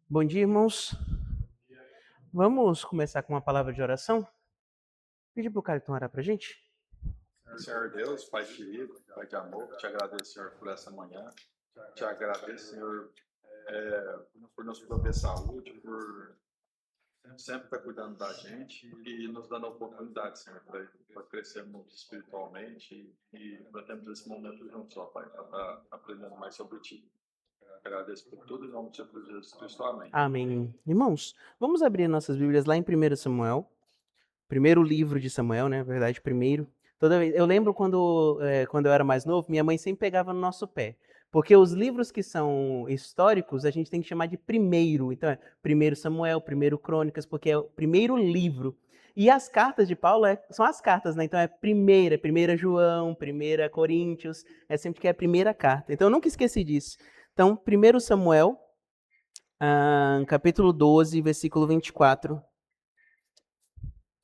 Bom dia, irmãos. Vamos começar com uma palavra de oração? Pedir para o Carlton orar para a gente? Senhor Deus, Pai querido, Pai de amor, te agradeço, Senhor, por essa manhã. Te agradeço, Senhor, por nos prover saúde, por sempre estar cuidando da gente e nos dando a oportunidade, Senhor, para crescermos espiritualmente e para termos esse momento juntos, ó Pai, para estar aprendendo mais sobre Ti. Agradeço por tudo, em nome de Jesus Cristo. Amém. Amém. Irmãos, vamos abrir nossas Bíblias lá em 1 Samuel. Primeiro livro de Samuel, né? Na verdade, primeiro. Toda vez, eu lembro quando eu era mais novo, minha mãe sempre pegava no nosso pé. Porque os livros que são históricos, a gente tem que chamar de primeiro. Então, é primeiro Samuel, primeiro Crônicas, porque é o primeiro livro. E as cartas de Paulo são as cartas, né? Então, é primeira João, primeira Coríntios, é sempre que é a primeira carta. Então, eu nunca esqueci disso. Então, primeiro Samuel, capítulo 12, versículo 24.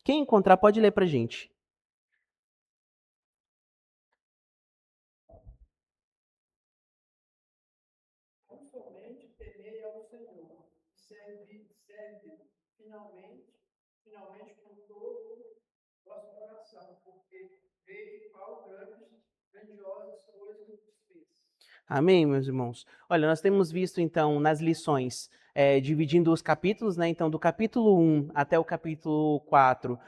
Quem encontrar pode ler pra gente. Tão somente temei ao Senhor, serve finalmente com todo o vosso coração, porque vejo qual grandiosas coisas vos fez. Amém, meus irmãos? Olha, nós temos visto, então, nas lições, dividindo os capítulos, né? Então, do capítulo 1 até o capítulo 4,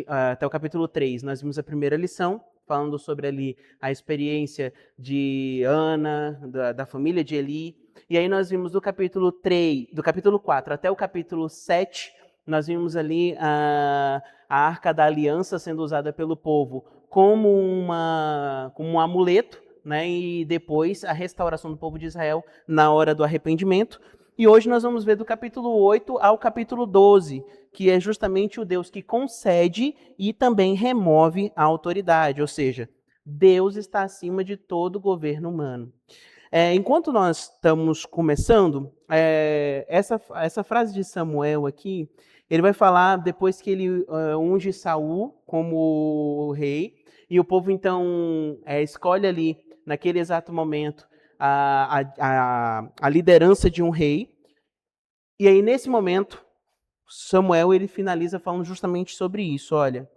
até o capítulo 3, nós vimos a primeira lição, falando sobre ali a experiência de Ana, da família de Eli. E aí nós vimos do capítulo 4 até o capítulo 7, nós vimos ali a Arca da Aliança sendo usada pelo povo como um amuleto, né, e depois a restauração do povo de Israel na hora do arrependimento. E hoje nós vamos ver do capítulo 8 ao capítulo 12, que é justamente o Deus que concede e também remove a autoridade, ou seja, Deus está acima de todo governo humano. Enquanto nós estamos começando, essa frase de Samuel aqui, ele vai falar depois que ele unge Saul como rei, e o povo então escolhe ali, naquele exato momento, a liderança de um rei. E aí, nesse momento, Samuel ele finaliza falando justamente sobre isso. Olha,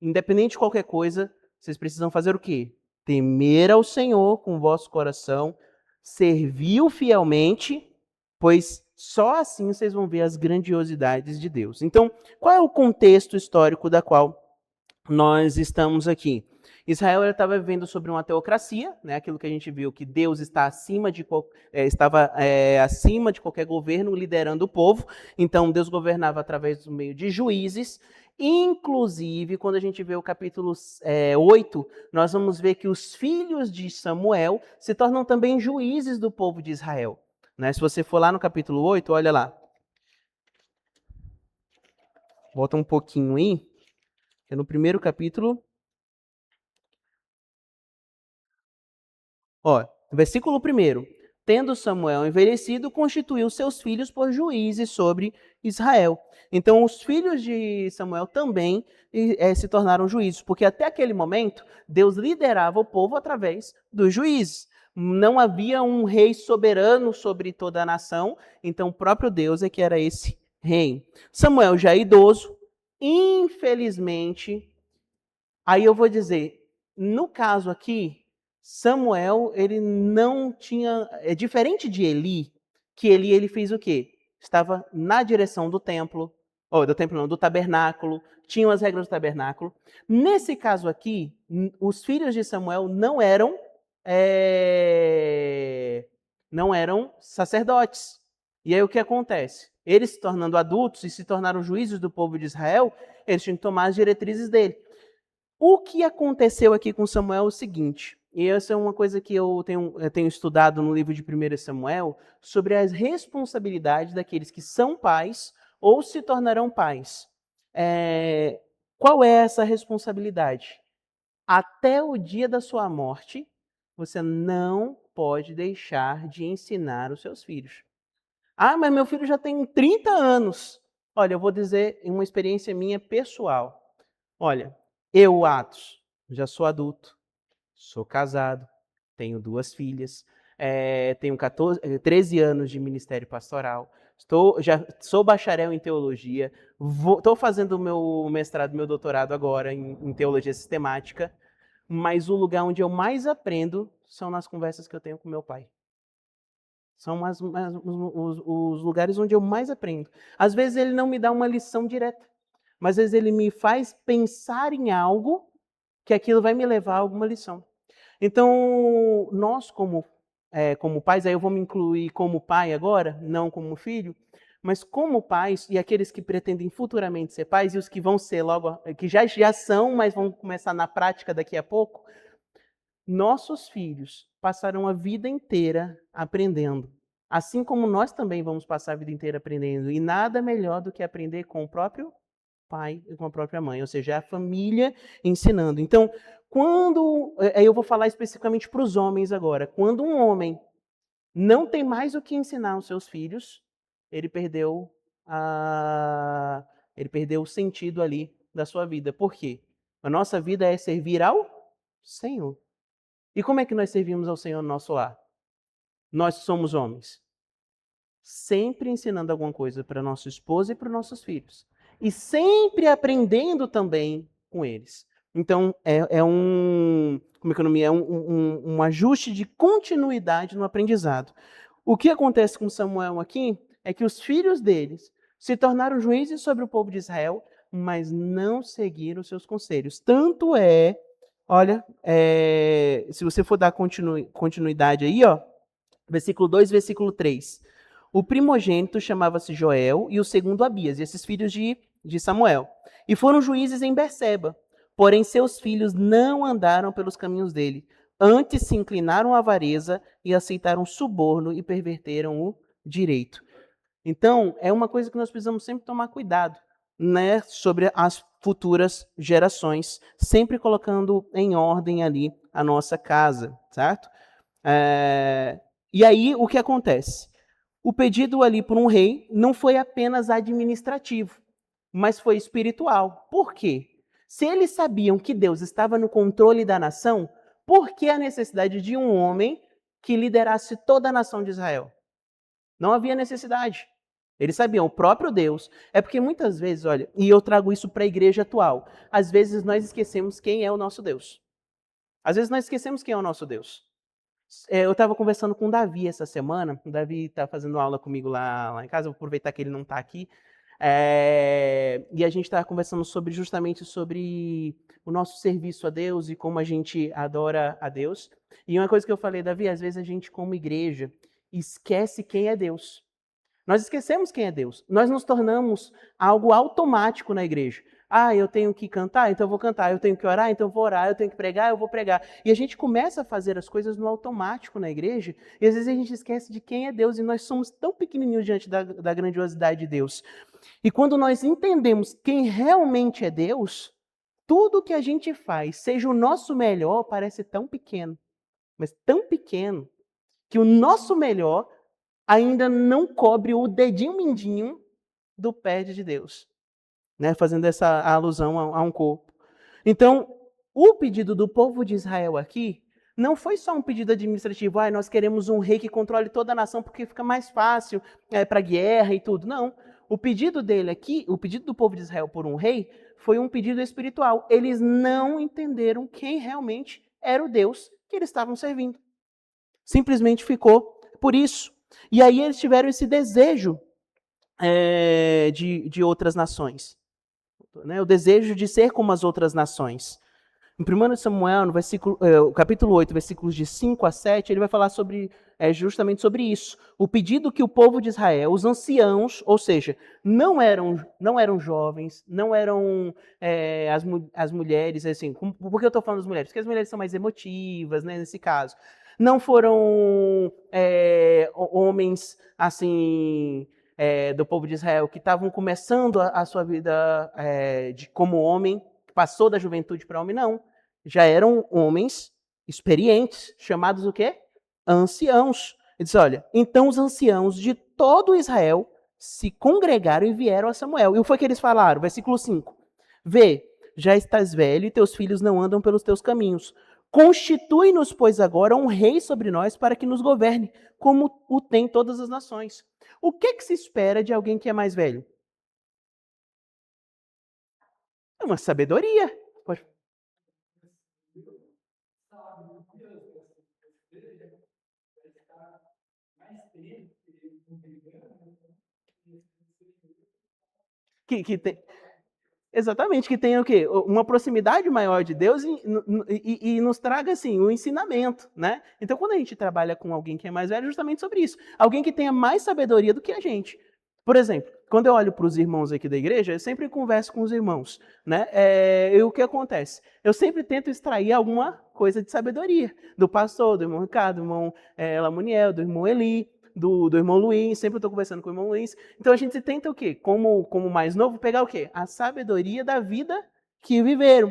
independente de qualquer coisa, vocês precisam fazer o quê? Temer ao Senhor com o vosso coração, servir-o fielmente, pois só assim vocês vão ver as grandiosidades de Deus. Então, qual é o contexto histórico da qual nós estamos aqui? Israel estava vivendo sobre uma teocracia, né? Aquilo que a gente viu, que Deus está estava acima de qualquer governo, liderando o povo. Então, Deus governava através do meio de juízes. Inclusive, quando a gente vê o capítulo 8, nós vamos ver que os filhos de Samuel se tornam também juízes do povo de Israel. Né? Se você for lá no capítulo 8, olha lá. Volta um pouquinho aí. É no primeiro capítulo. Ó, versículo 1. Tendo Samuel envelhecido, constituiu seus filhos por juízes sobre Israel. Então, os filhos de Samuel também se tornaram juízes, porque até aquele momento, Deus liderava o povo através dos juízes. Não havia um rei soberano sobre toda a nação, então o próprio Deus é que era esse rei. Samuel já é idoso, infelizmente, aí eu vou dizer, no caso aqui, Samuel, ele não tinha, é diferente de Eli, que Eli ele fez o quê? Estava na direção do templo, ou do templo não, do tabernáculo, tinham as regras do tabernáculo. Nesse caso aqui, os filhos de Samuel não eram sacerdotes. E aí o que acontece? Eles se tornando adultos e se tornaram juízes do povo de Israel, eles tinham que tomar as diretrizes dele. O que aconteceu aqui com Samuel é o seguinte, e essa é uma coisa que eu tenho estudado no livro de 1 Samuel, sobre as responsabilidades daqueles que são pais ou se tornarão pais. Qual é essa responsabilidade? Até o dia da sua morte, você não pode deixar de ensinar os seus filhos. Ah, mas meu filho já tem 30 anos. Olha, eu vou dizer uma experiência minha pessoal. Olha, eu, Atos, já sou adulto, sou casado, tenho 2 filhas. tenho 13 anos de ministério pastoral, já sou bacharel em teologia, estou fazendo o meu mestrado, meu doutorado agora em teologia sistemática, mas o lugar onde eu mais aprendo são nas conversas que eu tenho com meu pai. São os lugares onde eu mais aprendo. Às vezes ele não me dá uma lição direta, mas às vezes ele me faz pensar em algo que aquilo vai me levar a alguma lição. Então, nós como pais, aí eu vou me incluir como pai agora, não como filho, mas como pais e aqueles que pretendem futuramente ser pais e os que vão ser logo, que já são, mas vão começar na prática daqui a pouco, nossos filhos passarão a vida inteira aprendendo. Assim como nós também vamos passar a vida inteira aprendendo. E nada melhor do que aprender com o próprio pai e com a própria mãe. Ou seja, a família ensinando. Então, eu vou falar especificamente para os homens agora. Quando um homem não tem mais o que ensinar aos seus filhos, ele perdeu o sentido ali da sua vida. Por quê? A nossa vida é servir ao Senhor. E como é que nós servimos ao Senhor no nosso lar? Nós somos homens. Sempre ensinando alguma coisa para nossa esposa e para os nossos filhos. E sempre aprendendo também com eles. Então, um ajuste de continuidade no aprendizado. O que acontece com Samuel aqui é que os filhos deles se tornaram juízes sobre o povo de Israel, mas não seguiram os seus conselhos. Tanto é, olha, se você for dar continuidade aí, ó, versículo 2, versículo 3. O primogênito chamava-se Joel e o segundo Abias, esses filhos de Samuel. E foram juízes em Berseba. Porém, seus filhos não andaram pelos caminhos dele. Antes se inclinaram à avareza e aceitaram suborno e perverteram o direito. Então, é uma coisa que nós precisamos sempre tomar cuidado, né, sobre as futuras gerações, sempre colocando em ordem ali a nossa casa, certo? E aí, o que acontece? O pedido ali por um rei não foi apenas administrativo, mas foi espiritual. Por quê? Se eles sabiam que Deus estava no controle da nação, por que a necessidade de um homem que liderasse toda a nação de Israel? Não havia necessidade. Eles sabiam, o próprio Deus. É porque muitas vezes, olha, e eu trago isso para a igreja atual, às vezes nós esquecemos quem é o nosso Deus. Às vezes nós esquecemos quem é o nosso Deus. Eu estava conversando com o Davi essa semana, o Davi está fazendo aula comigo lá em casa, vou aproveitar que ele não está aqui, e a gente estava conversando justamente sobre o nosso serviço a Deus e como a gente adora a Deus. E uma coisa que eu falei, Davi, às vezes a gente como igreja esquece quem é Deus. Nós esquecemos quem é Deus. Nós nos tornamos algo automático na igreja. Eu tenho que cantar, então eu vou cantar. Eu tenho que orar, então eu vou orar. Eu tenho que pregar, eu vou pregar. E a gente começa a fazer as coisas no automático na igreja, e às vezes a gente esquece de quem é Deus, e nós somos tão pequenininhos diante da grandiosidade de Deus. E quando nós entendemos quem realmente é Deus, tudo que a gente faz, seja o nosso melhor, parece tão pequeno. Mas tão pequeno, que o nosso melhor ainda não cobre o dedinho mindinho do pé de Deus, né? Fazendo essa alusão a um corpo. Então, o pedido do povo de Israel aqui não foi só um pedido administrativo, nós queremos um rei que controle toda a nação porque fica mais fácil para a guerra e tudo. Não. O pedido dele aqui, o pedido do povo de Israel por um rei, foi um pedido espiritual. Eles não entenderam quem realmente era o Deus que eles estavam servindo. Simplesmente ficou por isso. E aí eles tiveram esse desejo de outras nações. Né? O desejo de ser como as outras nações. Em 1 Samuel, no capítulo 8, versículos de 5 a 7, ele vai falar justamente sobre isso. O pedido que o povo de Israel, os anciãos, ou seja, não eram jovens, não eram as mulheres, assim, por que eu estou falando das mulheres? Porque as mulheres são mais emotivas, né, nesse caso. Não foram homens, assim, do povo de Israel que estavam começando a sua vida como homem, passou da juventude para homem, não. Já eram homens experientes, chamados o quê? Anciãos. Ele diz, olha, então os anciãos de todo Israel se congregaram e vieram a Samuel. E o que foi que eles falaram? Versículo 5. Vê, já estás velho e teus filhos não andam pelos teus caminhos. Constitui-nos, pois, agora um rei sobre nós para que nos governe, como o tem todas as nações. O que se espera de alguém que é mais velho? É uma sabedoria. Pode- que tem, exatamente, que tenha o quê? Uma proximidade maior de Deus e nos traga, assim, um ensinamento, né? Então, quando a gente trabalha com alguém que é mais velho, é justamente sobre isso. Alguém que tenha mais sabedoria do que a gente. Por exemplo, quando eu olho para os irmãos aqui da igreja, eu sempre converso com os irmãos, né? E o que acontece? Eu sempre tento extrair alguma coisa de sabedoria do pastor, do irmão Ricardo, do irmão Lamuniel, do irmão Eli, do irmão Luiz, sempre eu estou conversando com o irmão Luiz. Então a gente tenta o quê? Como mais novo, pegar o quê? A sabedoria da vida que viveram.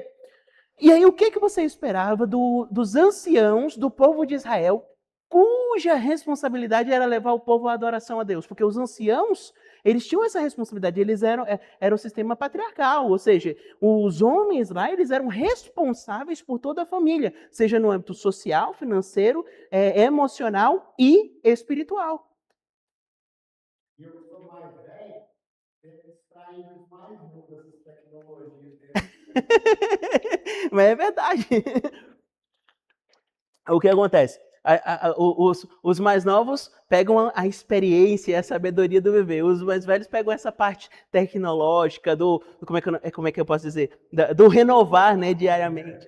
E aí o que você esperava dos anciãos do povo de Israel, cuja responsabilidade era levar o povo à adoração a Deus? Porque os anciãos, eles tinham essa responsabilidade, eles era o sistema patriarcal, ou seja, os homens lá, eles eram responsáveis por toda a família, seja no âmbito social, financeiro, emocional e espiritual. E eu sou mais velho, extraindo mais dessas tecnologias. Mas é verdade. O que acontece? Os mais novos pegam a experiência e a sabedoria do bebê. Os mais velhos pegam essa parte tecnológica, como é que eu posso dizer? Do renovar, né, diariamente.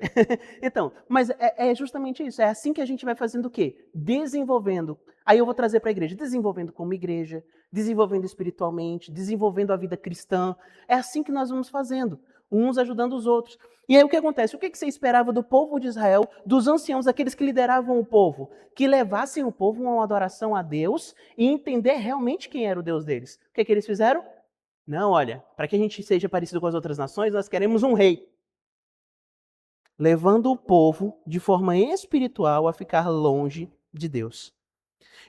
Então, mas é justamente isso. É assim que a gente vai fazendo o quê? Desenvolvendo. Aí eu vou trazer para a igreja. Desenvolvendo como igreja, desenvolvendo espiritualmente, desenvolvendo a vida cristã. É assim que nós vamos fazendo. Uns ajudando os outros. E aí o que acontece? O que você esperava do povo de Israel, dos anciãos, aqueles que lideravam o povo? Que levassem o povo a uma adoração a Deus e entender realmente quem era o Deus deles. O que eles fizeram? Não, olha, para que a gente seja parecido com as outras nações, nós queremos um rei. Levando o povo, de forma espiritual, a ficar longe de Deus.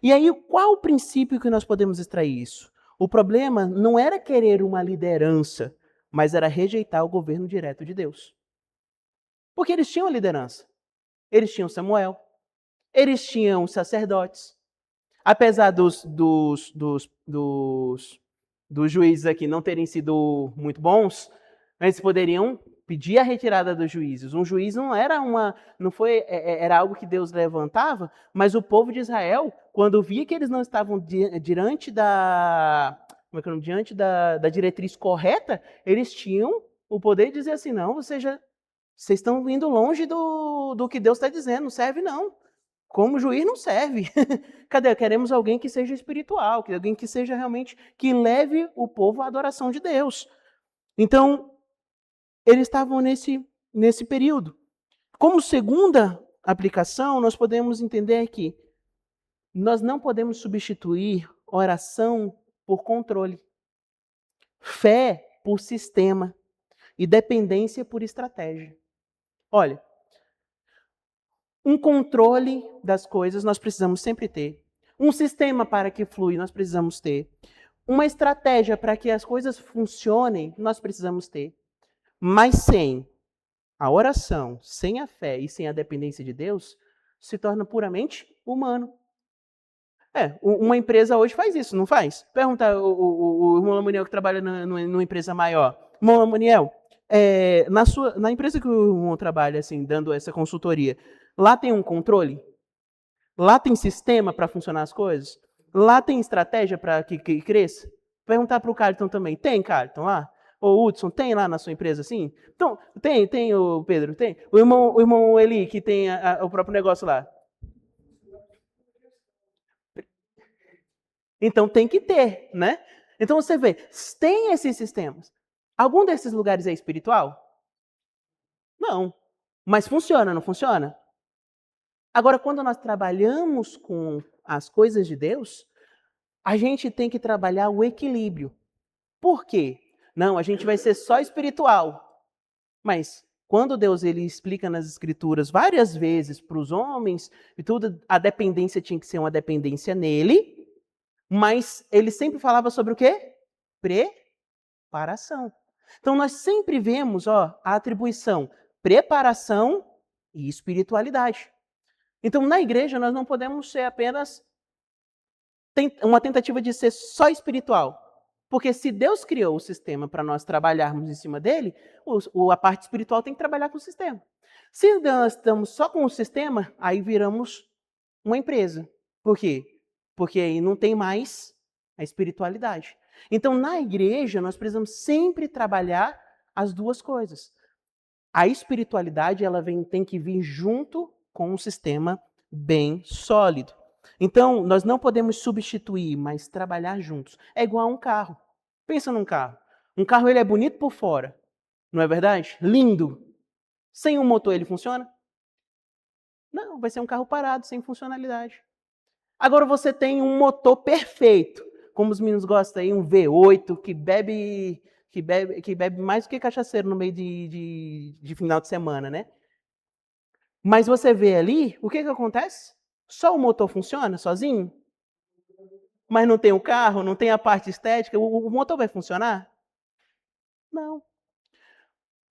E aí, qual o princípio que nós podemos extrair isso? O problema não era querer uma liderança, mas era rejeitar o governo direto de Deus. Porque eles tinham a liderança. Eles tinham Samuel. Eles tinham sacerdotes. Apesar dos juízes aqui não terem sido muito bons, eles poderiam pedir a retirada dos juízes. Um juiz não era era algo que Deus levantava, mas o povo de Israel, quando via que eles não estavam diante da diretriz correta, eles tinham o poder de dizer assim, não, vocês estão indo longe do que Deus está dizendo, não serve não. Como juiz não serve. Cadê? Queremos alguém que seja espiritual, alguém que seja realmente, que leve o povo à adoração de Deus. Então, eles estavam nesse período. Como segunda aplicação, nós podemos entender que nós não podemos substituir oração por controle, fé por sistema e dependência por estratégia. Olha, um controle das coisas nós precisamos sempre ter. Um sistema para que flui nós precisamos ter. Uma estratégia para que as coisas funcionem nós precisamos ter. Mas sem a oração, sem a fé e sem a dependência de Deus, se torna puramente humano. Uma empresa hoje faz isso, não faz? Pergunta o irmão Lamuniel que trabalha numa empresa maior. Irmão Lamuniel, na empresa que o irmão trabalha, assim, dando essa consultoria, lá tem um controle? Lá tem sistema para funcionar as coisas? Lá tem estratégia para que cresça? Perguntar para o Carlton também. Tem, Carlton, lá? Ou Hudson, tem lá na sua empresa assim? Então, tem o Pedro, tem? O irmão Eli, que tem o próprio negócio lá. Então tem que ter, né? Então você vê, tem esses sistemas. Algum desses lugares é espiritual? Não. Mas funciona, não funciona? Agora, quando nós trabalhamos com as coisas de Deus, a gente tem que trabalhar o equilíbrio. Por quê? Não, a gente vai ser só espiritual. Mas quando Deus ele explica nas Escrituras várias vezes para os homens e tudo, a dependência tinha que ser uma dependência nele, mas ele sempre falava sobre o quê? Preparação. Então nós sempre vemos a atribuição preparação e espiritualidade. Então, na igreja, nós não podemos ser apenas uma tentativa de ser só espiritual. Porque se Deus criou o sistema para nós trabalharmos em cima dele, a parte espiritual tem que trabalhar com o sistema. Se nós estamos só com o sistema, aí viramos uma empresa. Por quê? Porque aí não tem mais a espiritualidade. Então, na igreja, nós precisamos sempre trabalhar as duas coisas. A espiritualidade tem que vir junto com um sistema bem sólido. Então, nós não podemos substituir, mas trabalhar juntos. É igual a um carro. Pensa num carro. Um carro ele é bonito por fora, não é verdade? Lindo. Sem um motor ele funciona? Não, vai ser um carro parado, sem funcionalidade. Agora você tem um motor perfeito, como os meninos gostam aí, um V8 que bebe mais do que cachaceiro no meio de final de semana, né? Mas você vê ali, o que acontece? Só o motor funciona sozinho? Mas não tem o carro, não tem a parte estética, o motor vai funcionar? Não.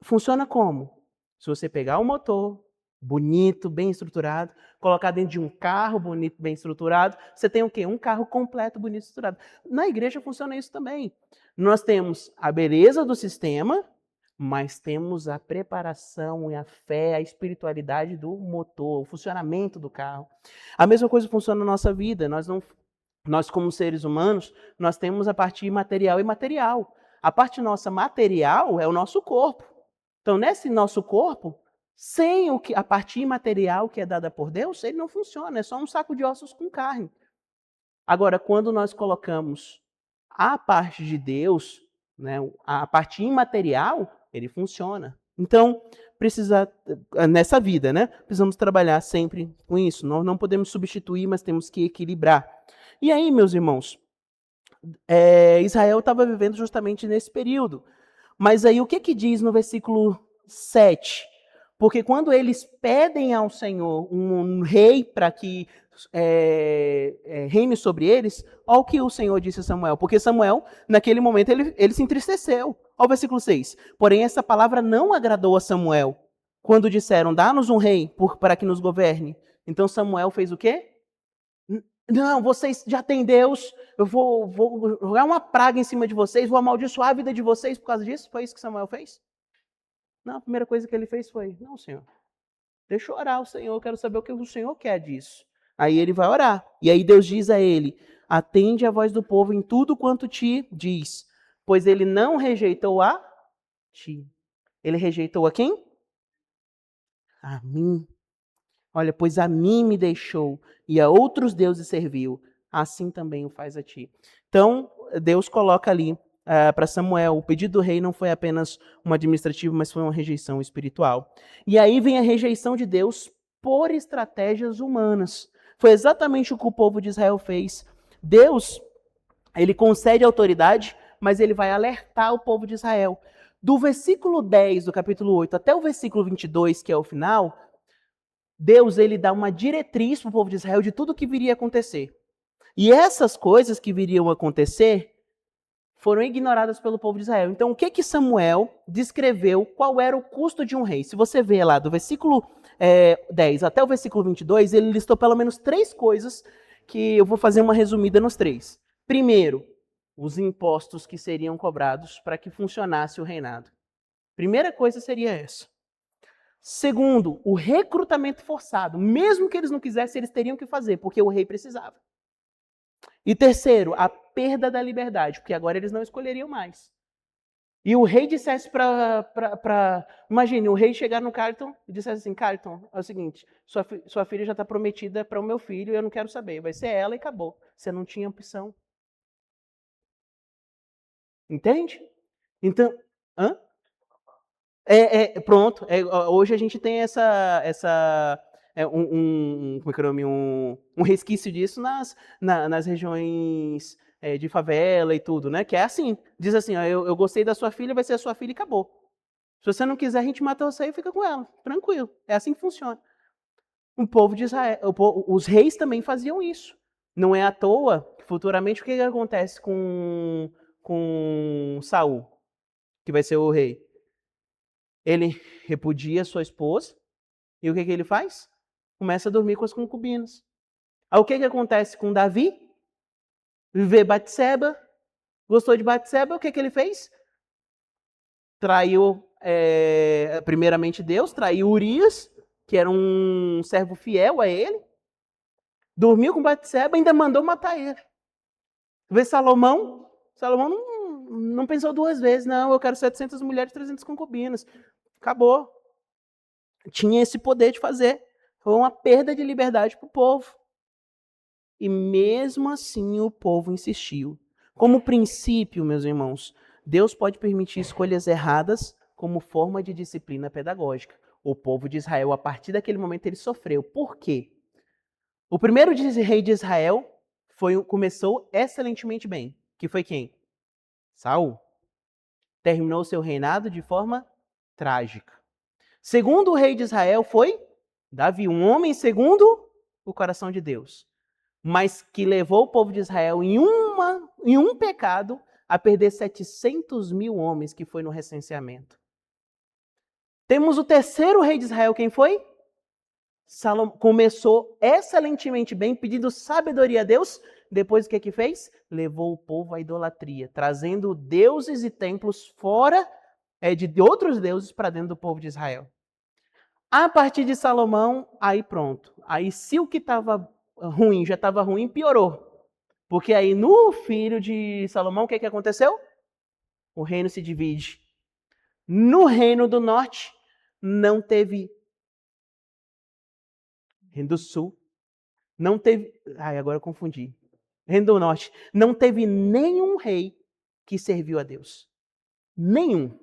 Funciona como? Se você pegar um motor bonito, bem estruturado, colocar dentro de um carro bonito, bem estruturado, você tem o quê? Um carro completo, bonito, estruturado. Na igreja funciona isso também. Nós temos a beleza do sistema, mas temos a preparação e a fé, a espiritualidade do motor, o funcionamento do carro. A mesma coisa funciona na nossa vida. Nós como seres humanos, nós temos a parte material e imaterial. A parte nossa material é o nosso corpo. Então, nesse nosso corpo, sem a parte imaterial que é dada por Deus, ele não funciona, é só um saco de ossos com carne. Agora, quando nós colocamos a parte de Deus, né, a parte imaterial, ele funciona. Então, nessa vida, né, precisamos trabalhar sempre com isso. Nós não podemos substituir, mas temos que equilibrar. E aí, meus irmãos, Israel estava vivendo justamente nesse período. Mas aí o que diz no versículo 7? Porque quando eles pedem ao Senhor um rei para que reine sobre eles, olha o que o Senhor disse a Samuel. Porque Samuel, naquele momento, ele se entristeceu. Olha o versículo 6. Porém, essa palavra não agradou a Samuel. Quando disseram, dá-nos um rei para que nos governe. Então Samuel fez o quê? Não, vocês já têm Deus, eu vou jogar uma praga em cima de vocês, vou amaldiçoar a vida de vocês por causa disso? Foi isso que Samuel fez? Não, a primeira coisa que ele fez foi, não, Senhor, deixa eu orar ao Senhor, eu quero saber o que o Senhor quer disso. Aí ele vai orar, e aí Deus diz a ele, atende a voz do povo em tudo quanto te diz, pois ele não rejeitou a ti. Ele rejeitou a quem? A mim. Olha, pois a mim me deixou e a outros deuses serviu, assim também o faz a ti. Então, Deus coloca ali para Samuel, o pedido do rei não foi apenas um administrativo, mas foi uma rejeição espiritual. E aí vem a rejeição de Deus por estratégias humanas. Foi exatamente o que o povo de Israel fez. Deus, ele concede autoridade, mas ele vai alertar o povo de Israel. Do versículo 10 do capítulo 8 até o versículo 22, que é o final, Deus ele dá uma diretriz para o povo de Israel de tudo o que viria a acontecer. E essas coisas que viriam a acontecer foram ignoradas pelo povo de Israel. Então, o que Samuel descreveu qual era o custo de um rei? Se você vê lá do versículo 10 até o versículo 22, ele listou pelo menos 3 coisas que eu vou fazer uma resumida nos 3. Primeiro, os impostos que seriam cobrados para que funcionasse o reinado. Primeira coisa seria essa. Segundo, o recrutamento forçado. Mesmo que eles não quisessem, eles teriam que fazer, porque o rei precisava. E terceiro, a perda da liberdade, porque agora eles não escolheriam mais. E o rei dissesse para... Imagine, o rei chegar no Carlton e dissesse assim, Carlton, é o seguinte, sua filha já está prometida para o meu filho e eu não quero saber. Vai ser ela e acabou. Você não tinha opção. Entende? Então... Hã? Pronto. Hoje a gente tem como é que é o nome? Um resquício disso nas regiões de favela e tudo, né? Que é assim, diz assim, ó, eu gostei da sua filha, vai ser a sua filha e acabou. Se você não quiser, a gente mata você e fica com ela, tranquilo. É assim que funciona. O povo de Israel, os reis também faziam isso. Não é à toa que futuramente o que acontece com Saul, que vai ser o rei? Ele repudia sua esposa E o que ele faz? Começa a dormir com as concubinas. Aí o que acontece com Davi? Vê Batseba, gostou de Batseba, o que ele fez? Traiu, primeiramente Deus, traiu Urias, que era um servo fiel a ele, dormiu com Batseba e ainda mandou matar ele. Vê Salomão não pensou duas vezes, não, eu quero 700 mulheres, 300 concubinas. Acabou. Tinha esse poder de fazer. Foi uma perda de liberdade para o povo. E mesmo assim o povo insistiu. Como princípio, meus irmãos, Deus pode permitir escolhas erradas como forma de disciplina pedagógica. O povo de Israel, a partir daquele momento, ele sofreu. Por quê? O primeiro rei de Israel começou excelentemente bem. Que foi quem? Saul. Terminou seu reinado de forma trágica. Segundo rei de Israel foi Davi, um homem segundo o coração de Deus, mas que levou o povo de Israel em um pecado a perder 700 mil homens, que foi no recenseamento. Temos o terceiro rei de Israel, quem foi? Salomão. Começou excelentemente bem, pedindo sabedoria a Deus. Depois o que fez? Levou o povo à idolatria, trazendo deuses e templos fora de outros deuses para dentro do povo de Israel. A partir de Salomão, aí pronto. Aí se o que estava ruim já estava ruim, piorou. Porque aí no filho de Salomão, o que aconteceu? O reino se divide. No reino do norte, não teve. Reino do sul, não teve. Ai, agora eu confundi. Reino do norte, não teve nenhum rei que serviu a Deus. Nenhum.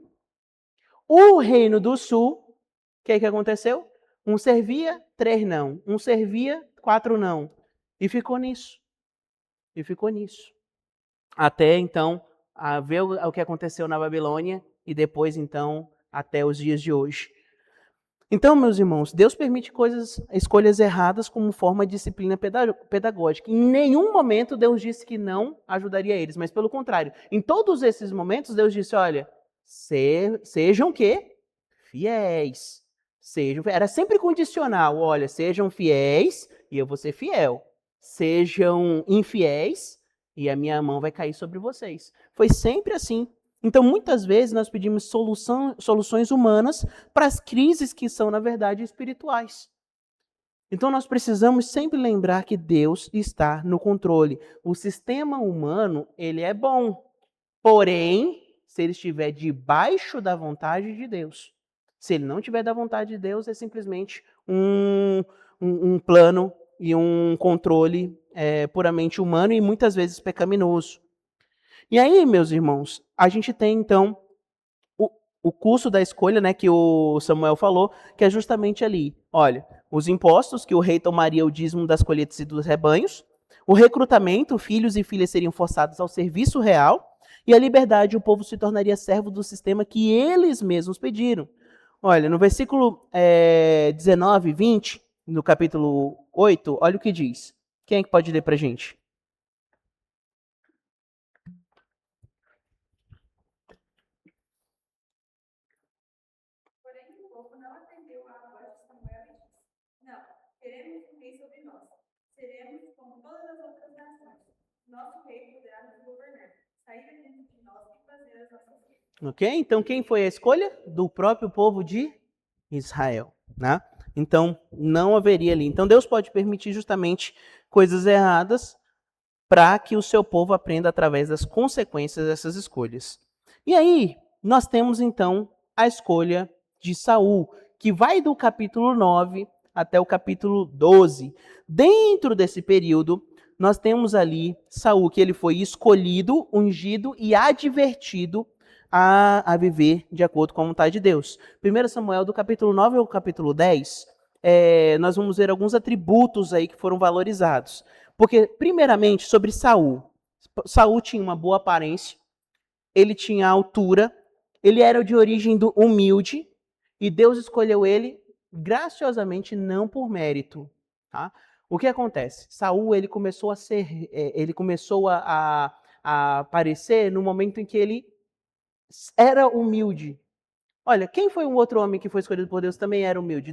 O reino do sul, o que aconteceu? Um servia, 3 não. Um servia, 4 não. E ficou nisso. Até então, a ver o que aconteceu na Babilônia e depois, então, até os dias de hoje. Então, meus irmãos, Deus permite escolhas erradas como forma de disciplina pedagógica. Em nenhum momento Deus disse que não ajudaria eles, mas pelo contrário. Em todos esses momentos, Deus disse, olha, sejam o quê? Fiéis. Era sempre condicional, olha, sejam fiéis e eu vou ser fiel. Sejam infiéis e a minha mão vai cair sobre vocês. Foi sempre assim. Então, muitas vezes, nós pedimos soluções humanas para as crises que são, na verdade, espirituais. Então, nós precisamos sempre lembrar que Deus está no controle. O sistema humano, ele é bom. Porém, se ele estiver debaixo da vontade de Deus. Se ele não estiver da vontade de Deus, é simplesmente um plano e um controle puramente humano e muitas vezes pecaminoso. E aí, meus irmãos, a gente tem, então, o curso da escolha, né, que o Samuel falou, que é justamente ali. Olha, os impostos, que o rei tomaria o dízimo das colheitas e dos rebanhos, o recrutamento, filhos e filhas seriam forçados ao serviço real, e a liberdade, o povo se tornaria servo do sistema que eles mesmos pediram. Olha, no versículo 19 e 20, no capítulo 8, olha o que diz. Quem é que pode ler pra gente? Queremos um rei sobre nós. Seremos como todas as outras nações. Nosso rei poderá nos governar, sair dentro de nós e fazer as nossas vidas. Ok? Então, quem foi a escolha? Do próprio povo de Israel, né? Então, não haveria ali. Então, Deus pode permitir justamente coisas erradas para que o seu povo aprenda através das consequências dessas escolhas. E aí, nós temos, então, a escolha de Saul, que vai do capítulo 9 até o capítulo 12. Dentro desse período, nós temos ali Saul, que ele foi escolhido, ungido e advertido a viver de acordo com a vontade de Deus. 1 Samuel, do capítulo 9 ao capítulo 10, nós vamos ver alguns atributos aí que foram valorizados. Porque, primeiramente, sobre Saul. Saul tinha uma boa aparência, ele tinha altura, ele era de origem humilde, e Deus escolheu ele graciosamente, não por mérito. Tá? O que acontece? Saul, ele começou a aparecer no momento em que ele era humilde. Olha, quem foi um outro homem que foi escolhido por Deus também era humilde?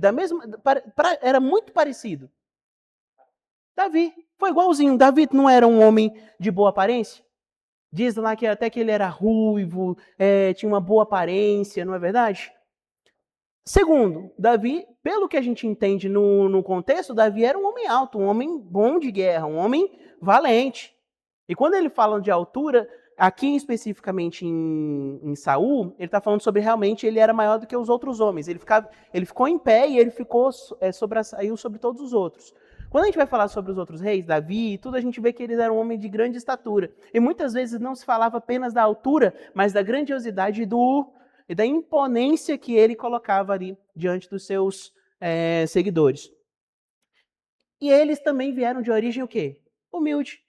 Era muito parecido. Davi. Foi igualzinho. Davi não era um homem de boa aparência? Diz lá que até que ele era ruivo, tinha uma boa aparência, não é verdade? Segundo, Davi, pelo que a gente entende no contexto, Davi era um homem alto, um homem bom de guerra, um homem valente. E quando ele fala de altura, aqui especificamente em Saul, ele está falando sobre realmente ele era maior do que os outros homens. Ele ficou em pé e ele sobressaiu sobre todos os outros. Quando a gente vai falar sobre os outros reis, Davi e tudo, a gente vê que eles eram homens de grande estatura. E muitas vezes não se falava apenas da altura, mas da grandiosidade e da imponência que ele colocava ali diante dos seus seguidores. E eles também vieram de origem o quê? Humilde.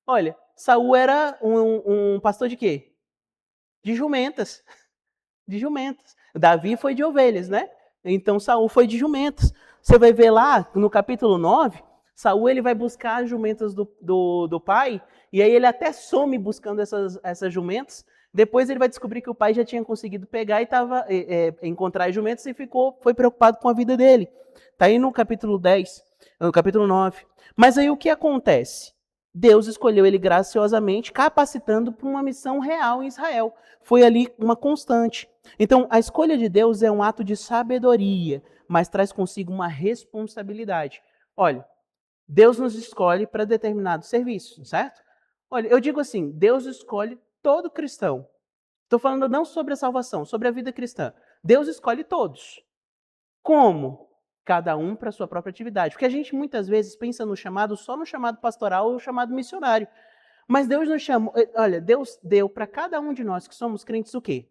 Olha, Saul era um pastor de quê? De jumentas. De jumentas. Davi foi de ovelhas, né? Então Saul foi de jumentas. Você vai ver lá no capítulo 9, Saul ele vai buscar as jumentas do pai, e aí ele até some buscando essas jumentas. Depois ele vai descobrir que o pai já tinha conseguido pegar e encontrar as jumentas e foi preocupado com a vida dele. Está aí no capítulo 10, no capítulo 9. Mas aí o que acontece? Deus escolheu ele graciosamente, capacitando para uma missão real em Israel. Foi ali uma constante. Então, a escolha de Deus é um ato de sabedoria, mas traz consigo uma responsabilidade. Olha, Deus nos escolhe para determinado serviço, certo? Olha, eu digo assim, Deus escolhe todo cristão. Estou falando não sobre a salvação, sobre a vida cristã. Deus escolhe todos. Como? Cada um para a sua própria atividade. Porque a gente muitas vezes pensa no chamado só no chamado pastoral ou no chamado missionário. Mas Deus nos chamou, olha, Deus deu para cada um de nós que somos crentes o quê?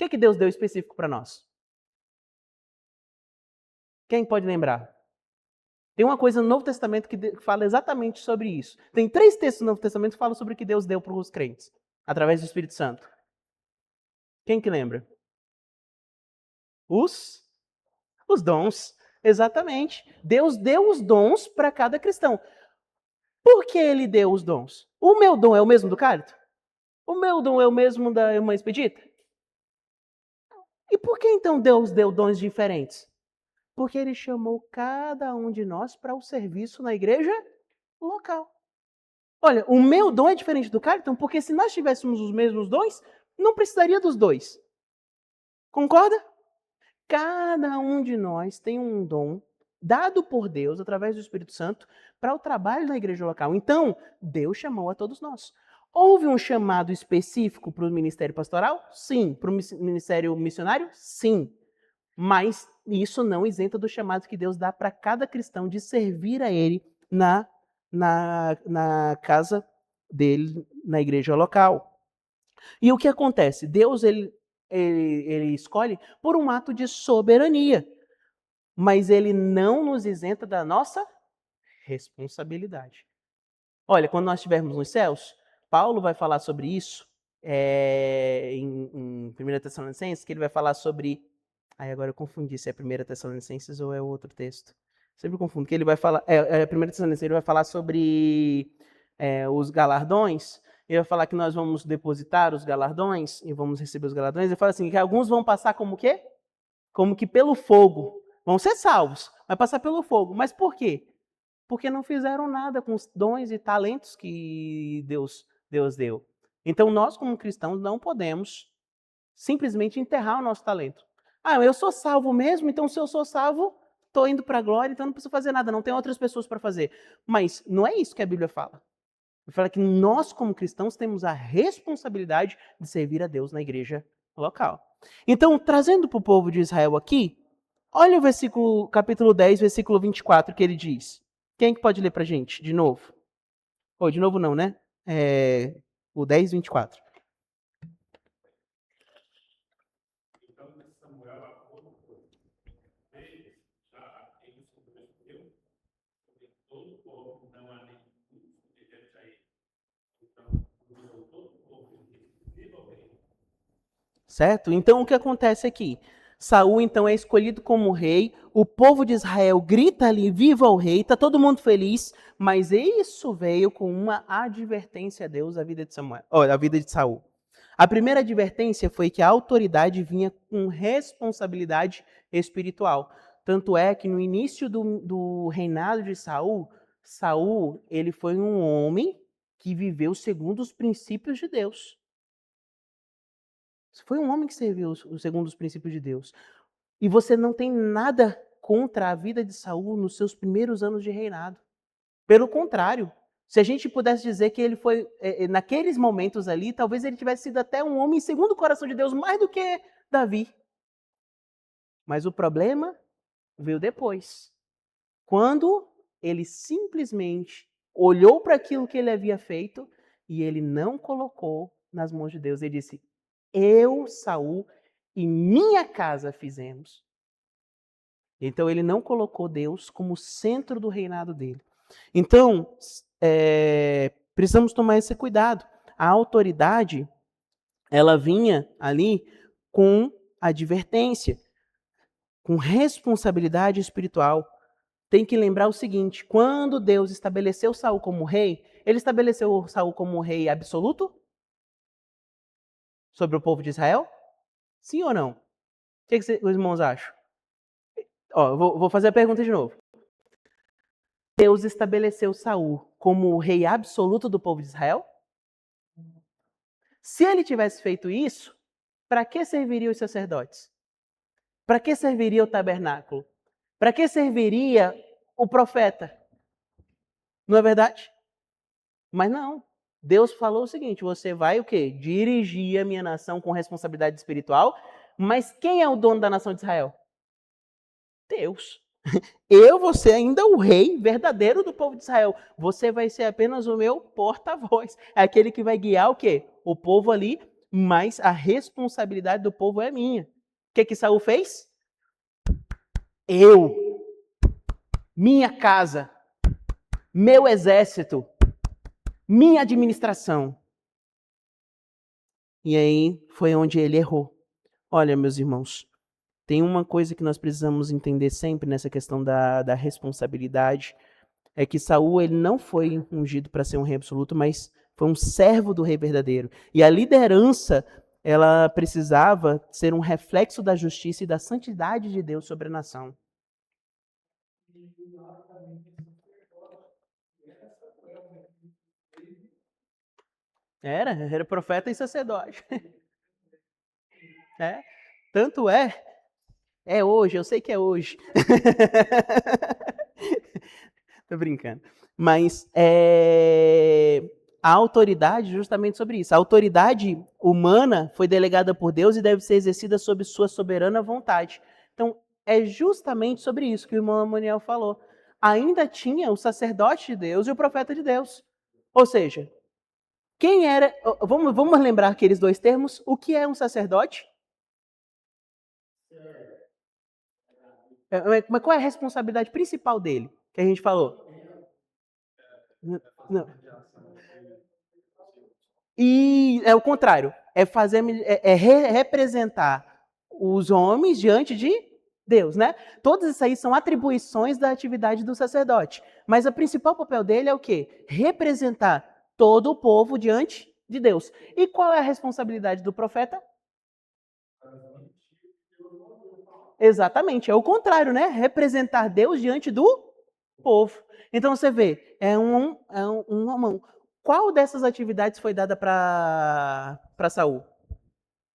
O que Deus deu específico para nós? Quem pode lembrar? Tem uma coisa no Novo Testamento que fala exatamente sobre isso. Tem 3 textos no Novo Testamento que falam sobre o que Deus deu para os crentes, através do Espírito Santo. Quem que lembra? Os dons. Exatamente. Deus deu os dons para cada cristão. Por que ele deu os dons? O meu dom é o mesmo do Cárito? O meu dom é o mesmo da irmã Expedita? E por que então Deus deu dons diferentes? Porque ele chamou cada um de nós para o serviço na igreja local. Olha, o meu dom é diferente do Cárito, porque se nós tivéssemos os mesmos dons, não precisaria dos dois. Concorda? Cada um de nós tem um dom dado por Deus, através do Espírito Santo, para o trabalho na igreja local. Então, Deus chamou a todos nós. Houve um chamado específico para o ministério pastoral? Sim. Para o ministério missionário? Sim. Mas isso não isenta do chamado que Deus dá para cada cristão de servir a Ele na casa dele, na igreja local. E o que acontece? Deus, ele escolhe por um ato de soberania, mas ele não nos isenta da nossa responsabilidade. Olha, quando nós estivermos nos céus, Paulo vai falar sobre isso em 1 Tessalonicenses, que ele vai falar sobre... agora eu confundi se é 1 Tessalonicenses ou é outro texto. Sempre confundo, que ele vai falar... 1 Tessalonicenses, ele vai falar sobre os galardões. Ele vai falar que nós vamos depositar os galardões e vamos receber os galardões. Ele fala assim, que alguns vão passar como o quê? Como que pelo fogo. Vão ser salvos, vai passar pelo fogo. Mas por quê? Porque não fizeram nada com os dons e talentos que Deus deu. Então nós, como cristãos, não podemos simplesmente enterrar o nosso talento. Eu sou salvo mesmo, então se eu sou salvo, estou indo para a glória, então não preciso fazer nada, não tem outras pessoas para fazer. Mas não é isso que a Bíblia fala. Fala que nós, como cristãos, temos a responsabilidade de servir a Deus na igreja local. Então, trazendo para o povo de Israel aqui, olha o capítulo 10, versículo 24, que ele diz. Quem que pode ler para a gente, de novo? De novo não, né? O 10, 24. Então, Samuel acordou, eles já ele sobreviveu, porque todo o povo não há nenhum semelhante a ele. Então, todo o povo viva o rei. Certo? Então, o que acontece aqui? Saul, então, é escolhido como rei, o povo de Israel grita ali, viva o rei, está todo mundo feliz, mas isso veio com uma advertência a Deus, a vida de Saul. A primeira advertência foi que a autoridade vinha com responsabilidade espiritual. Tanto é que no início do reinado de Saul, Saul ele foi um homem que viveu segundo os princípios de Deus. Foi um homem que serviu segundo os princípios de Deus. E você não tem nada contra a vida de Saul nos seus primeiros anos de reinado. Pelo contrário, se a gente pudesse dizer que ele foi, naqueles momentos ali, talvez ele tivesse sido até um homem segundo o coração de Deus, mais do que Davi. Mas o problema veio depois. Quando ele simplesmente olhou para aquilo que ele havia feito e ele não colocou nas mãos de Deus. Ele disse, eu, Saul, e minha casa fizemos. Então ele não colocou Deus como centro do reinado dele. Então, precisamos tomar esse cuidado. A autoridade, ela vinha ali com advertência, com responsabilidade espiritual. Tem que lembrar o seguinte, quando Deus estabeleceu Saul como rei, ele estabeleceu Saul como rei absoluto? Sobre o povo de Israel? Sim ou não? O que os irmãos acham? Vou fazer a pergunta de novo. Deus estabeleceu Saul como o rei absoluto do povo de Israel? Se ele tivesse feito isso, para que serviriam os sacerdotes? Para que serviria o tabernáculo? Para que serviria o profeta? Não é verdade? Mas não. Deus falou o seguinte, você vai o quê? Dirigir a minha nação com responsabilidade espiritual, mas quem é o dono da nação de Israel? Deus. Eu vou ser ainda o rei verdadeiro do povo de Israel. Você vai ser apenas o meu porta-voz. É aquele que vai guiar o quê? O povo ali, mas a responsabilidade do povo é minha. O que Saul fez? Eu, minha casa, meu exército, minha administração. E aí foi onde ele errou. Olha, meus irmãos, tem uma coisa que nós precisamos entender sempre nessa questão da responsabilidade, é que Saul ele não foi ungido para ser um rei absoluto, mas foi um servo do rei verdadeiro. E a liderança, ela precisava ser um reflexo da justiça e da santidade de Deus sobre a nação. Era profeta e sacerdote. Tanto é hoje, eu sei que é hoje. Tô brincando. Mas a autoridade, justamente sobre isso. A autoridade humana foi delegada por Deus e deve ser exercida sob sua soberana vontade. Então, é justamente sobre isso que o irmão Amoniel falou. Ainda tinha o sacerdote de Deus e o profeta de Deus. Ou seja, quem era... Vamos lembrar aqueles dois termos. O que é um sacerdote? Mas qual é a responsabilidade principal dele? Que a gente falou? Não. E é o contrário. Representar os homens diante de Deus, né? Todas essas aí são atribuições da atividade do sacerdote. Mas o principal papel dele é o quê? Representar todo o povo diante de Deus. E qual é a responsabilidade do profeta? Exatamente, é o contrário, né? Representar Deus diante do povo. Então você vê, uma mão. Qual dessas atividades foi dada para Saul?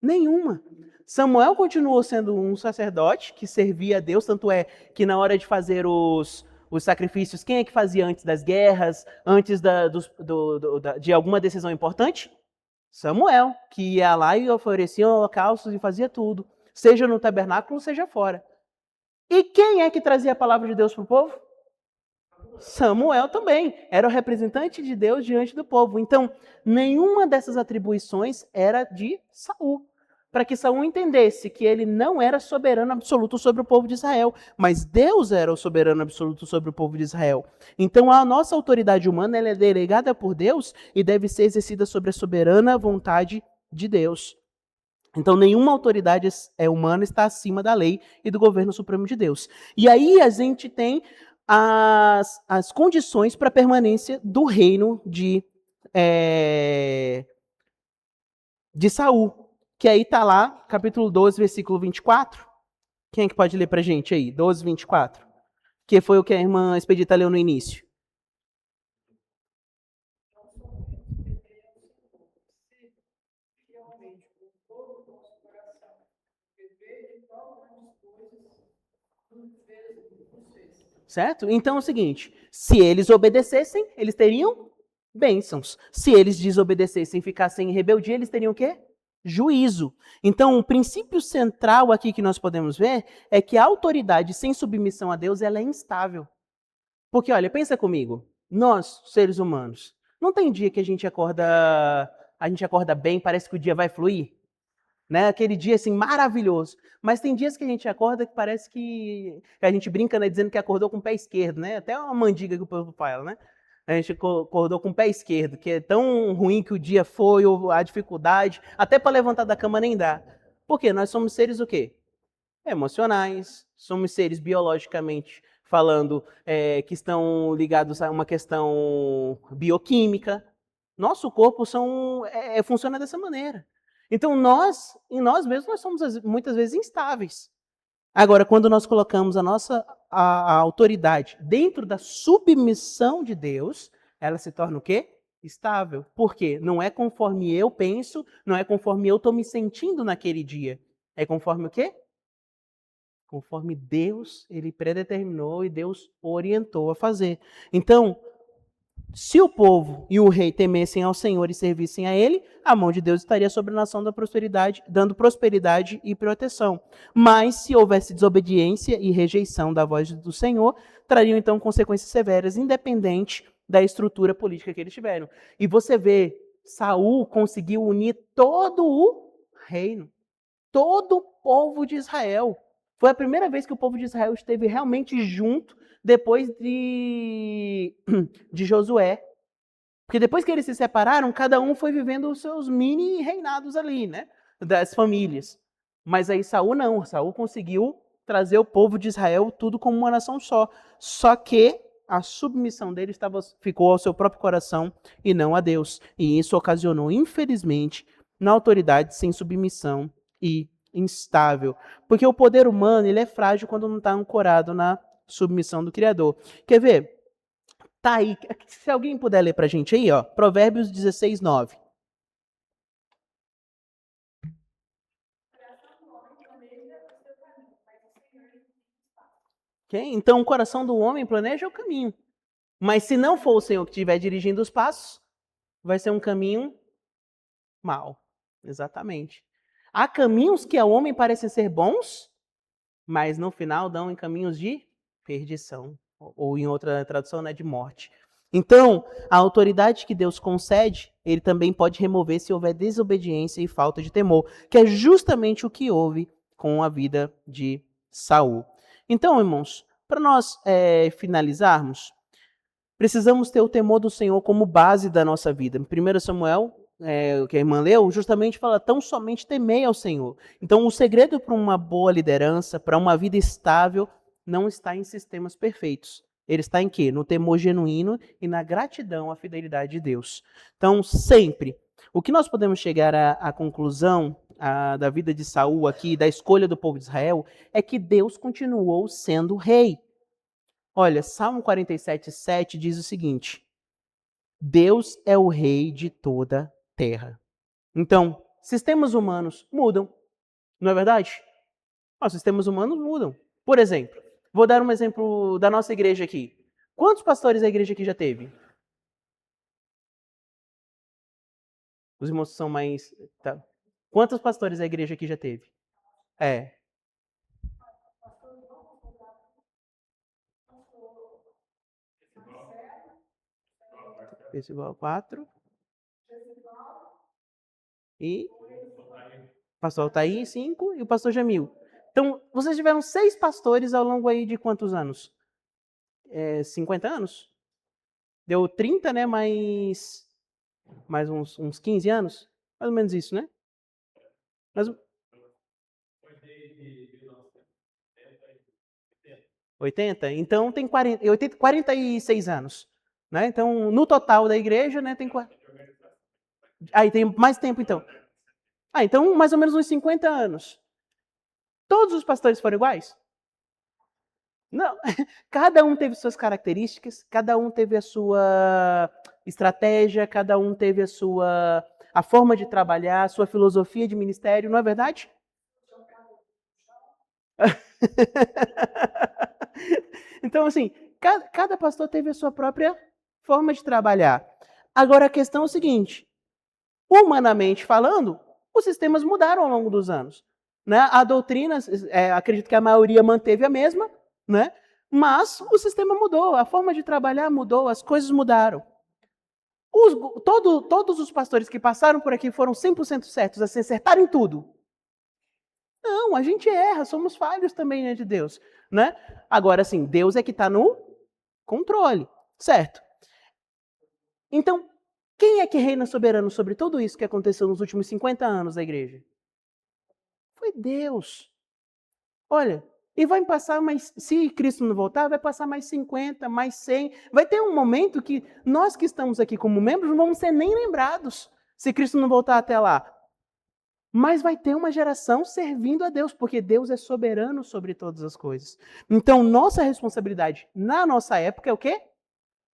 Nenhuma. Samuel continuou sendo um sacerdote que servia a Deus, tanto é que na hora de fazer os sacrifícios, quem é que fazia antes das guerras, antes de alguma decisão importante? Samuel, que ia lá e oferecia holocaustos e fazia tudo, seja no tabernáculo, seja fora. E quem é que trazia a palavra de Deus para o povo? Samuel também, era o representante de Deus diante do povo. Então, nenhuma dessas atribuições era de Saul. Para que Saul entendesse que ele não era soberano absoluto sobre o povo de Israel, mas Deus era o soberano absoluto sobre o povo de Israel. Então, a nossa autoridade humana ela é delegada por Deus e deve ser exercida sobre a soberana vontade de Deus. Então, nenhuma autoridade humana está acima da lei e do governo supremo de Deus. E aí a gente tem as condições para a permanência do reino de Saul, que aí está lá, capítulo 12, versículo 24. Quem é que pode ler pra gente aí? 12, 24. Que foi o que a irmã Expedita leu no início. Realmente, com todo o nosso coração, viver de qual grandes coisas nos fez. Certo? Então é o seguinte, se eles obedecessem, eles teriam bênçãos. Se eles desobedecessem, ficassem em rebeldia, eles teriam o quê? Juízo. Então, o princípio central aqui que nós podemos ver é que a autoridade sem submissão a Deus, ela é instável. Porque, olha, pensa comigo, nós, seres humanos, não tem dia que a gente acorda bem, parece que o dia vai fluir? Né? Aquele dia assim maravilhoso. Mas tem dias que a gente acorda que parece que a gente brinca, né, dizendo que acordou com o pé esquerdo, né? Até uma mandiga que o povo fala, né? A gente acordou com o pé esquerdo, que é tão ruim que o dia foi, ou a dificuldade, até para levantar da cama nem dá. Por quê? Nós somos seres o quê? Emocionais, somos seres biologicamente falando que estão ligados a uma questão bioquímica. Nosso corpo funciona dessa maneira. Então em nós mesmos, nós somos muitas vezes instáveis. Agora, quando nós colocamos a autoridade dentro da submissão de Deus, ela se torna o quê? Estável. Por quê? Não é conforme eu penso, não é conforme eu estou me sentindo naquele dia. É conforme o quê? Conforme Deus, ele predeterminou e Deus orientou a fazer. Então, se o povo e o rei temessem ao Senhor e servissem a ele, a mão de Deus estaria sobre a nação da prosperidade, dando prosperidade e proteção. Mas se houvesse desobediência e rejeição da voz do Senhor, trariam então consequências severas, independente da estrutura política que eles tiveram. E você vê, Saul conseguiu unir todo o reino, todo o povo de Israel. Foi a primeira vez que o povo de Israel esteve realmente junto depois de Josué. Porque depois que eles se separaram, cada um foi vivendo os seus mini reinados ali, né? Das famílias. Mas aí Saul não. Saul conseguiu trazer o povo de Israel tudo como uma nação só. Só que a submissão dele ficou ao seu próprio coração e não a Deus. E isso ocasionou, infelizmente, na autoridade sem submissão e instável. Porque o poder humano ele é frágil quando não está ancorado na submissão do Criador. Quer ver? Tá aí. Se alguém puder ler pra gente aí, ó. Provérbios 16, 9. Okay? Então, o coração do homem planeja o caminho. Mas se não for o Senhor que estiver dirigindo os passos, vai ser um caminho mau. Exatamente. Há caminhos que ao homem parecem ser bons, mas no final dão em caminhos de perdição. Ou em outra tradução, né, de morte. Então, a autoridade que Deus concede, ele também pode remover se houver desobediência e falta de temor, que é justamente o que houve com a vida de Saul. Então, irmãos, para nós finalizarmos, precisamos ter o temor do Senhor como base da nossa vida. Em 1 Samuel, o que a irmã leu, justamente fala, tão somente temei ao Senhor. Então, o segredo para uma boa liderança, para uma vida estável, não está em sistemas perfeitos. Ele está em quê? No temor genuíno e na gratidão à fidelidade de Deus. Então, sempre, o que nós podemos chegar à conclusão da vida de Saul aqui, da escolha do povo de Israel, é que Deus continuou sendo rei. Olha, Salmo 47:7 diz o seguinte: Deus é o rei de toda a terra. Então, sistemas humanos mudam, não é verdade? Os sistemas humanos mudam. Por exemplo, vou dar um exemplo da nossa igreja aqui. Quantos pastores a igreja aqui já teve? Os irmãos são mais... Tá. Quantos pastores a igreja aqui já teve? Esse igual a 4. E o pastor Altair, 5. E o pastor Jamil. Então, vocês tiveram 6 pastores ao longo aí de quantos anos? 50 anos? Deu 30, né? Mais uns 15 anos? Mais ou menos isso, né? Mas... 80? Então tem 46 anos. Né? Então, no total da igreja, né, tem... Aí tem mais tempo, então. Ah, então mais ou menos uns 50 anos. Todos os pastores foram iguais? Não. Cada um teve suas características, cada um teve a sua estratégia, cada um teve a forma de trabalhar, a sua filosofia de ministério, não é verdade? Então, assim, cada pastor teve a sua própria forma de trabalhar. Agora, a questão é o seguinte: humanamente falando, os sistemas mudaram ao longo dos anos. Né? A doutrina, acredito que a maioria manteve a mesma, né? Mas o sistema mudou, a forma de trabalhar mudou, as coisas mudaram. Todos os pastores que passaram por aqui foram 100% certos, assim, acertaram em tudo. Não, a gente erra, somos falhos também, né, de Deus, né? Agora, assim, Deus é que está no controle, certo? Então, quem é que reina soberano sobre tudo isso que aconteceu nos últimos 50 anos da igreja? Foi Deus. Olha, e vai passar mais, se Cristo não voltar, vai passar mais 50, mais 100. Vai ter um momento que nós que estamos aqui como membros não vamos ser nem lembrados se Cristo não voltar até lá. Mas vai ter uma geração servindo a Deus, porque Deus é soberano sobre todas as coisas. Então, nossa responsabilidade na nossa época é o quê?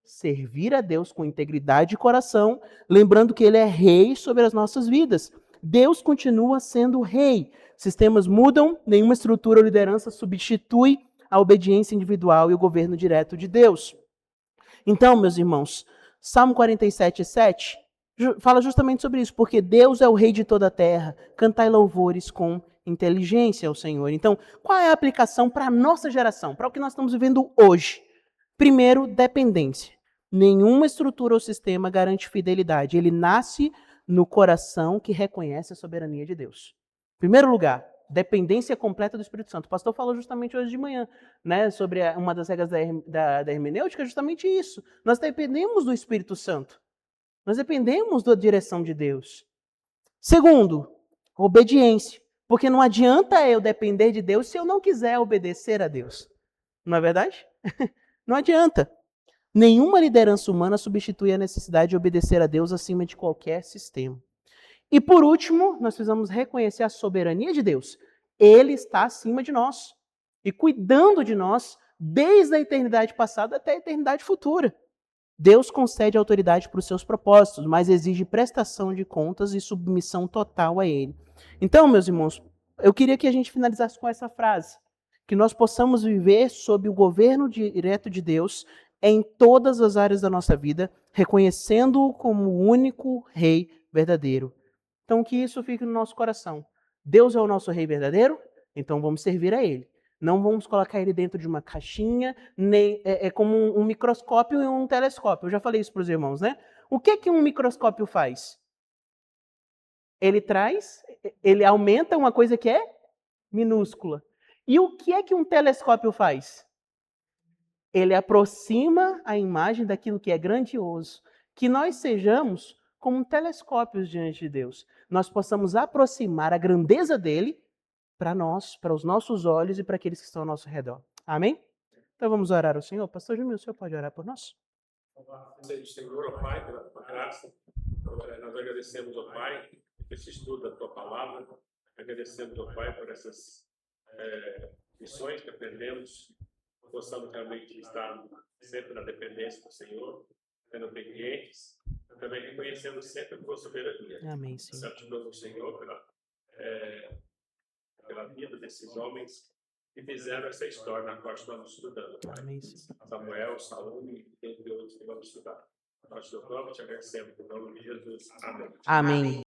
Servir a Deus com integridade de coração, lembrando que Ele é rei sobre as nossas vidas. Deus continua sendo rei. Sistemas mudam, nenhuma estrutura ou liderança substitui a obediência individual e o governo direto de Deus. Então, meus irmãos, Salmo 47:7 fala justamente sobre isso, porque Deus é o rei de toda a terra, cantai louvores com inteligência ao Senhor. Então, qual é a aplicação para a nossa geração, para o que nós estamos vivendo hoje? Primeiro, dependência. Nenhuma estrutura ou sistema garante fidelidade. Ele nasce no coração que reconhece a soberania de Deus. Primeiro lugar, dependência completa do Espírito Santo. O pastor falou justamente hoje de manhã, né, sobre uma das regras da hermenêutica, justamente isso. Nós dependemos do Espírito Santo. Nós dependemos da direção de Deus. Segundo, obediência. Porque não adianta eu depender de Deus se eu não quiser obedecer a Deus. Não é verdade? Não adianta. Nenhuma liderança humana substitui a necessidade de obedecer a Deus acima de qualquer sistema. E por último, nós precisamos reconhecer a soberania de Deus. Ele está acima de nós e cuidando de nós desde a eternidade passada até a eternidade futura. Deus concede autoridade para os seus propósitos, mas exige prestação de contas e submissão total a Ele. Então, meus irmãos, eu queria que a gente finalizasse com essa frase, que nós possamos viver sob o governo direto de Deus em todas as áreas da nossa vida, reconhecendo-o como o único Rei verdadeiro. Então, que isso fique no nosso coração. Deus é o nosso Rei verdadeiro, então vamos servir a Ele. Não vamos colocar Ele dentro de uma caixinha, nem como um microscópio e um telescópio. Eu já falei isso para os irmãos, né? O que um microscópio faz? Ele aumenta uma coisa que é minúscula. E o que um telescópio faz? Ele aproxima a imagem daquilo que é grandioso. Que nós sejamos como telescópios diante de Deus. Nós possamos aproximar a grandeza dele para nós, para os nossos olhos e para aqueles que estão ao nosso redor. Amém? Então vamos orar ao Senhor. Pastor Júnior, o Senhor pode orar por nós? Seja o Senhor, ó Pai, pela tua graça. Nós agradecemos, ó Pai, por esse estudo da tua palavra. Agradecemos, ó Pai, por essas lições que aprendemos. Possamos realmente estar sempre na dependência do Senhor, sendo obedientes, também reconhecendo sempre a tua soberania. Amém, Senhor. Santificamos o Senhor pela vida desses homens que fizeram essa história na qual estamos estudando. Pai. Amém, Senhor. Samuel, Saúl e entre outros que vamos estudar. Nós te louvamos e te agradecemos. Em nome de Jesus. Amém. Amém.